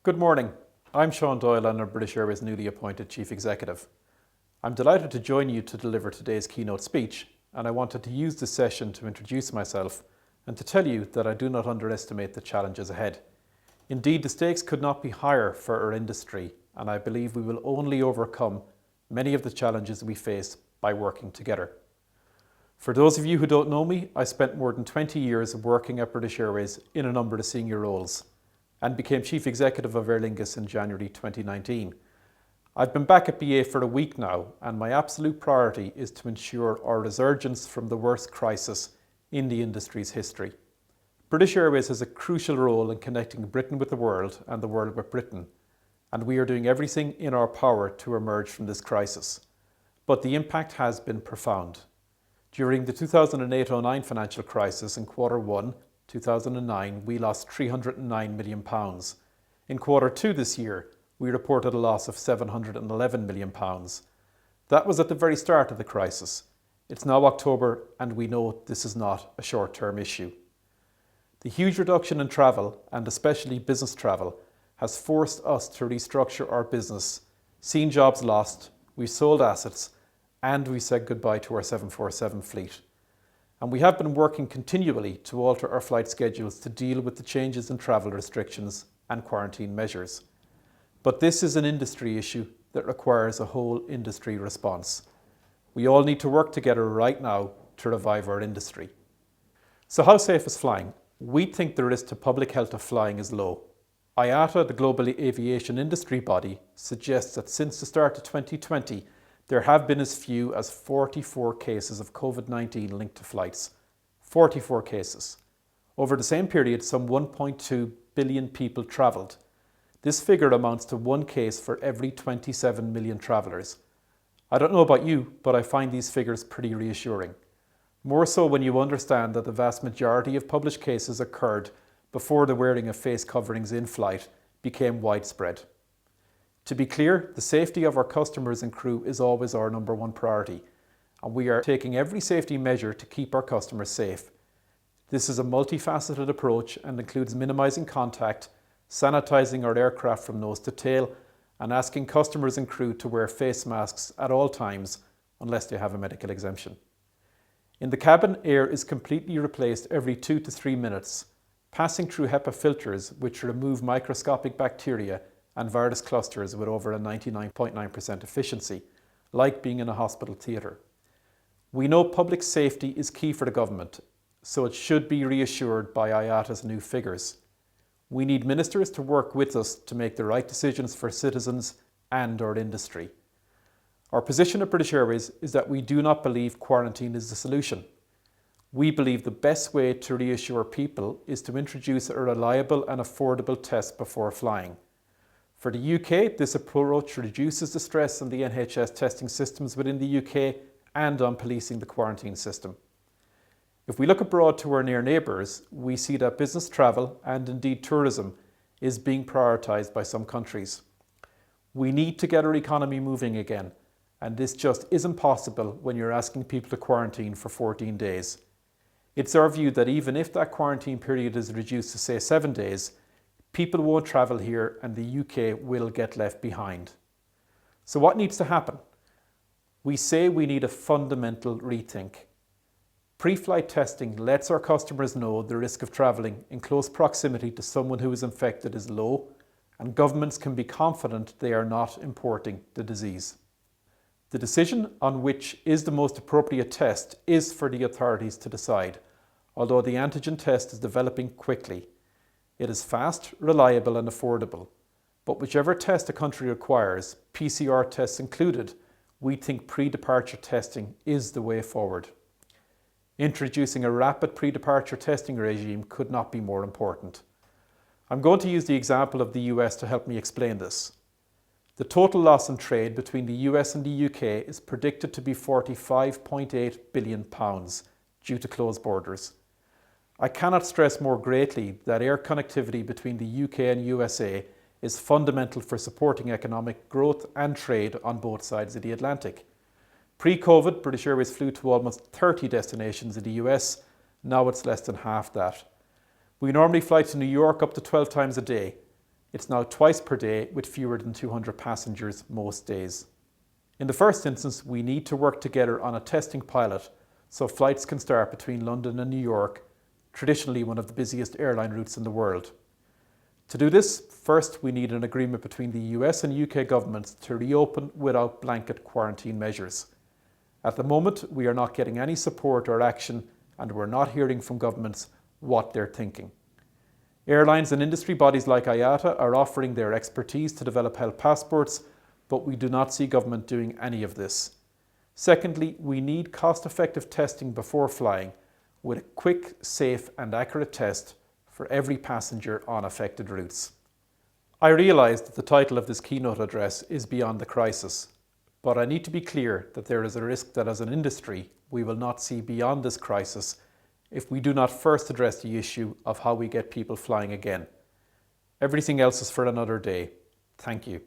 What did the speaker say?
Good morning. I'm Sean Doyle and I'm British Airways' newly appointed Chief Executive. I'm delighted to join you to deliver today's keynote speech, and I wanted to use this session to introduce myself and to tell you that I do not underestimate the challenges ahead. Indeed, the stakes could not be higher for our industry, and I believe we will only overcome many of the challenges we face by working together. For those of you who don't know me, I spent more than 20 years working at British Airways in a number of senior roles and became Chief Executive of Aer Lingus in January 2019. I've been back at BA for a week now, and my absolute priority is to ensure our resurgence from the worst crisis in the industry's history. British Airways has a crucial role in connecting Britain with the world and the world with Britain, and we are doing everything in our power to emerge from this crisis. But the impact has been profound. During the 2008-09 financial crisis in Q1 2009, we lost £309 million. In Q2 this year, we reported a loss of £711 million. That was at the very start of the crisis. It's now October, and we know this is not a short-term issue. The huge reduction in travel, and especially business travel, has forced us to restructure our business, seen jobs lost, we sold assets, and we said goodbye to our 747 fleet. And we have been working continually to alter our flight schedules to deal with the changes in travel restrictions and quarantine measures. But this is an industry issue that requires a whole industry response. We all need to work together right now to revive our industry. So how safe is flying? We think the risk to public health of flying is low. IATA, the global aviation industry body, suggests that since the start of 2020, there have been as few as 44 cases of COVID-19 linked to flights. 44 cases. Over the same period, some 1.2 billion people travelled. This figure amounts to one case for every 27 million travellers. I don't know about you, but I find these figures pretty reassuring. More so when you understand that the vast majority of published cases occurred before the wearing of face coverings in flight became widespread. To be clear, the safety of our customers and crew is always our number one priority, and we are taking every safety measure to keep our customers safe. This is a multifaceted approach and includes minimising contact, sanitising our aircraft from nose to tail, and asking customers and crew to wear face masks at all times unless they have a medical exemption. In the cabin, air is completely replaced every 2 to 3 minutes, passing through HEPA filters which remove microscopic bacteria and virus clusters with over a 99.9% efficiency, like being in a hospital theatre. We know public safety is key for the government, so it should be reassured by IATA's new figures. We need ministers to work with us to make the right decisions for citizens and our industry. Our position at British Airways is that we do not believe quarantine is the solution. We believe the best way to reassure people is to introduce a reliable and affordable test before flying. For the UK, this approach reduces the stress on the NHS testing systems within the UK and on policing the quarantine system. If we look abroad to our near neighbours, we see that business travel and indeed tourism is being prioritised by some countries. We need to get our economy moving again, and this just isn't possible when you're asking people to quarantine for 14 days. It's our view that even if that quarantine period is reduced to say 7 days, people won't travel here and the UK will get left behind. So what needs to happen? We say we need a fundamental rethink. Pre-flight testing lets our customers know the risk of travelling in close proximity to someone who is infected is low, and governments can be confident they are not importing the disease. The decision on which is the most appropriate test is for the authorities to decide, although the antigen test is developing quickly. It is fast, reliable and affordable, but whichever test a country requires, PCR tests included, we think pre-departure testing is the way forward. Introducing a rapid pre-departure testing regime could not be more important. I'm going to use the example of the US to help me explain this. The total loss in trade between the US and the UK is predicted to be £45.8 billion due to closed borders. I cannot stress more greatly that air connectivity between the UK and USA is fundamental for supporting economic growth and trade on both sides of the Atlantic. Pre-COVID, British Airways flew to almost 30 destinations in the US. Now it's less than half that. We normally fly to New York up to 12 times a day. It's now twice per day with fewer than 200 passengers most days. In the first instance, we need to work together on a testing pilot so flights can start between London and New York, traditionally one of the busiest airline routes in the world. To do this, first we need an agreement between the US and UK governments to reopen without blanket quarantine measures. At the moment, we are not getting any support or action, and we're not hearing from governments what they're thinking. Airlines and industry bodies like IATA are offering their expertise to develop health passports, but we do not see government doing any of this. Secondly, we need cost-effective testing before flying, with a quick, safe and accurate test for every passenger on affected routes. I realise that the title of this keynote address is Beyond the Crisis, but I need to be clear that there is a risk that as an industry we will not see beyond this crisis if we do not first address the issue of how we get people flying again. Everything else is for another day. Thank you.